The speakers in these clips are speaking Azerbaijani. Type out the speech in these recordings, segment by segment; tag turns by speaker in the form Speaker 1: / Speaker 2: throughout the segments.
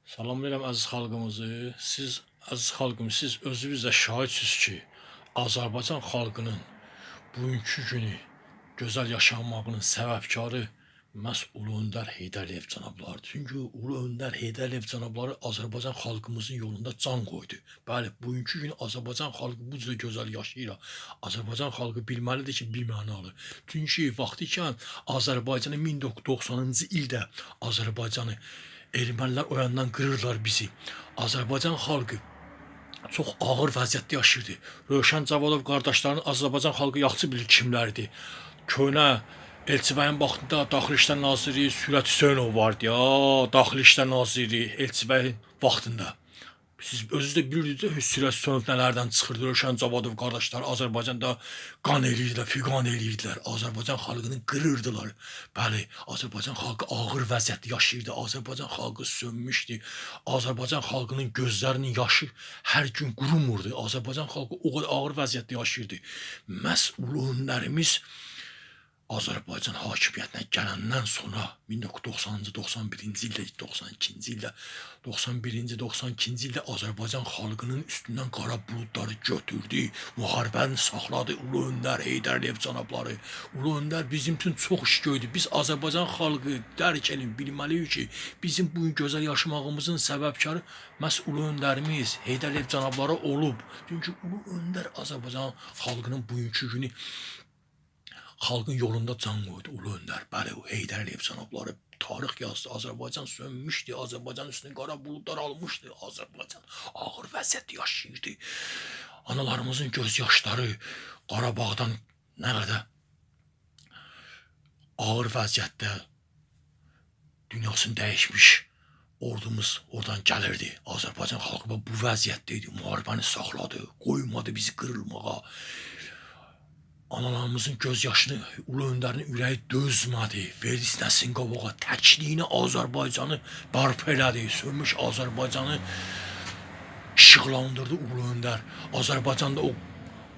Speaker 1: Salam verirəm əziz xalqımızı. Əziz xalqım, siz özünüz də şahidsiniz ki, Azərbaycan xalqının bugünkü günü gözəl yaşanmağının səbəbkarı məhz Ulu Öndər Heydər Əliyev cənablarıdır. Çünki Ulu Öndər Heydər Əliyev cənabları Azərbaycan xalqımızın yolunda can qoydu. Bəli, bugünkü gün Azərbaycan xalqı bu cür gözəl yaşayır. Azərbaycan xalqı bilməlidir ki, bimənalı. Çünki vaxtı ikən Azərbaycanı 1990-cı ildə Azərbaycanı ermənilər o yandan qırırlar bizi. Azərbaycan xalqı çox ağır vəziyyətdə yaşayırdı. Rövşən Cavalov qardaşlarının Azərbaycan xalqı yaxşı bilir kimlərdir. Köhnə Elçibəyin vaxtında Daxili İşlər Naziri Sürət Hüseynov vardı ya. Daxili İşlər Naziri Elçibəyin vaxtında. Siz özünüz də bilirsiniz Sürət Hüseynov nələrdən çıxırdı. Rövşən Cavalov qardaşlar Azərbaycanda qan eləyirdilər, fiqan eləyirdilər. Azərbaycan xalqını qırırdılar. Bəli, Azərbaycan xalqı ağır vəziyyətdə yaşayırdı. Azərbaycan xalqı sönmüşdü. Azərbaycan xalqının gözlərinin yaşı hər gün qurumurdu. Azərbaycan xalqı o qədər ağır vəziyyətdə yaşayırdı. Məhz ulu öndərimiz Azərbaycan hakimiyyətinə gələndən sonra 1990-cı, 91-ci ildə, 92-ci ildə, 91-ci, 92-ci ildə Azərbaycan xalqının üstündən qara buludları götürdü, müharibəni saxladı Ulu Öndər Heydər Əliyev cənabları. Ulu Öndər bizim üçün çox iş gördü. Biz Azərbaycan xalqı dərk edin, bilməliyik ki, bizim bugün gözəl yaşamağımızın səbəbkarı məhz Ulu Öndərimiz Heydər Əliyev cənabları olub. Çünki Ulu Öndər Azərbaycan xalqının bugünkü günü xalqın yolunda can qoydu Ulu Öndər. Bəli, o Heydər Əliyev cənabları tarix yazdı. Azərbaycan sönmüşdü. Azərbaycan üstünü qara buludlar almışdı. Azərbaycan ağır vəziyyətdə yaşayırdı. Analarımızın göz yaşları Qarabağdan nə qədər ağır vəziyyətdə dünyasını dəyişmiş ordumuz oradan gəlirdi. Azərbaycan xalqı bu vəziyyətdə idi. Müharibəni saxladı. Qoymadı bizi qırılmağa. Analarımızın göz yaşını Ulu Öndərin ürəyi dözmədi. Verdi sinəsinin qabağa. Təkliyini Azərbaycanı bərpa elədi. Sönmüş Azərbaycanı işıqlandırdı Ulu Öndər. Azərbaycanda o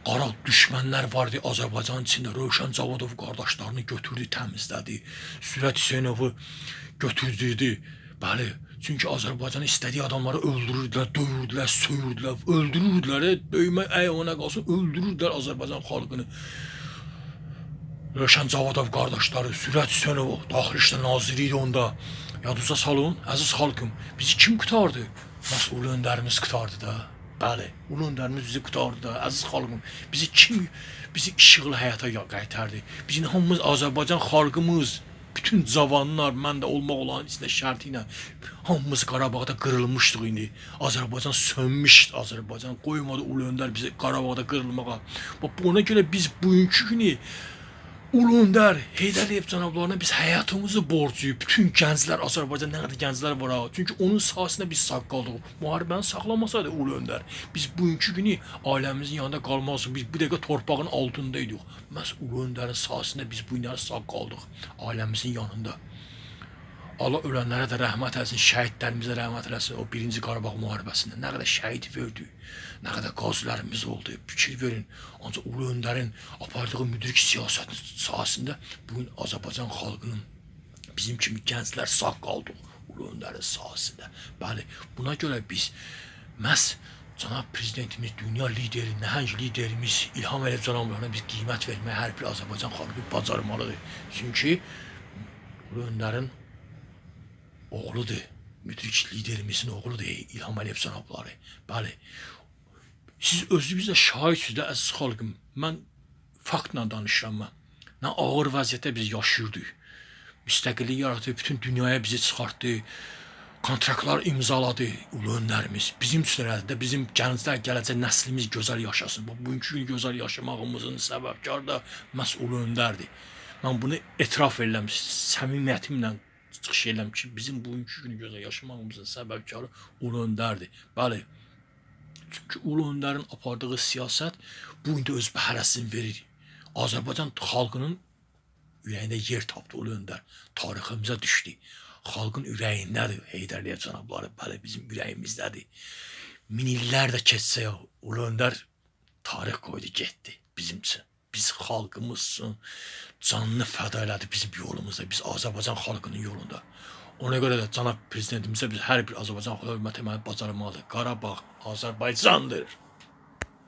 Speaker 1: qara düşmənlər vardı Azərbaycanın içində. Rövşən Cavalov qardaşlarını götürdü, təmizlədi. Sürət Hüseynovu götürdüydü. Bəli, çünki Azərbaycanı istədiyi adamları öldürürdülər, döyürdülər, söyürdülər, öldürürdülər. Döymə ona qalsın, öldürürdülər Azərbaycan xalqını. Rövşən Cavalov qardaşları, Sürət Hüseynov, Daxili İşlər Naziri idi onda. Yadınıza salın, əziz xalqım, bizi kim qutardı? Məhz Ulu Öndərimiz qutardı da. Bəli, Ulu Öndərimiz bizi qutardı da, əziz xalqım. Bizi işıqlı həyata qaytardı. Bizim hamımız Azərbaycan xalqımız, bütün cavanlar, mən də olmaq olan içində şərti ilə hamımız Qarabağda qırılmışdıq indi. Azərbaycan sönmüşdü, Azərbaycan qoymadı Ulu Öndər bizi Qarabağda qırılmağa. Ona görə biz bugünkü günü Ulu Öndər Heydər Əliyev cənablarına biz həyatımızı borcluyuq. Bütün gənclər, Azərbaycan nə qədər gənclər var ha. Çünki onun sayəsində biz sağ qaldıq. Müharibəni saxlamasaydı Ulu Öndər, biz bugünkü günü ailəmizin yanında qalmazdıq. Biz bu dəqiqə torpağın altındaydıq. Məhz Ulu Öndərin sayəsində biz bu günləri sağ qaldıq ailəmizin yanında. Allah ölənlərə də rəhmət eləsin, şəhidlərimizə rəhmət eləsin. O 1-ci Qarabağ müharibəsində nə qədər şəhid verdi, nə qədər qazilərimiz oldu. Fikir verin. Ancaq Ulu Öndərin apardığı müdrik siyasətin sayəsində bugün Azərbaycan xalqının bizim kimi gənclər sağ qaldıq Ulu Öndərin sayəsində. Bəli, buna görə biz məhz cənab prezidentimiz, dünya lideri, nəhəng liderimiz İlham Əliyev cənablarına biz qiymət verməyə hər bir Azərbaycan xalqı bacarmalıdır. Çünki Ulu Öndərin oğludur, müdrik liderimizin oğludur İlham Əliyev cənabları. Bəli, siz özünüz də şahidsiniz də əziz xalqım. Mən faktla danışıram mən. Nə ağır vəziyyətdə biz yaşayırdıq. Müstəqillik yaratdı, bütün dünyaya bizi çıxartdı. Kontraktlar imzaladı Ulu Öndərimiz. Bizim üçün də bizim gənclər, gələcək nəslimiz gözəl yaşasın. Bugünkü gün gözəl yaşamağımızın səbəbkarı da məhz Ulu Öndərdir. Mən bunu etiraf edirəm, səmimiyyətimlə çıxış edirəm ki, bizim bugünkü günü gözəl yaşamağımızın səbəbkarı Ulu Öndərdir. Bəli, çünki Ulu Öndərin apardığı siyasət bugün də öz bəhrəsini verir. Azərbaycan xalqının ürəyində yer tapdı Ulu Öndər. Tariximizə düşdü. Xalqın ürəyindədir Heydər Əliyev cənabları. Bəli, bizim ürəyimizdədir. Min illər də keçsə, Ulu Öndər tarix qoydu, getdi bizim üçün. Biz xalqımız üçün canını fəda elədi bizim yolumuzda. Biz Azərbaycan xalqının yolunda. Ona görə də cənab prezidentimizə biz hər bir Azərbaycan xalqı hörmət etməli, bacarmalıdır. Qarabağ Azərbaycandır.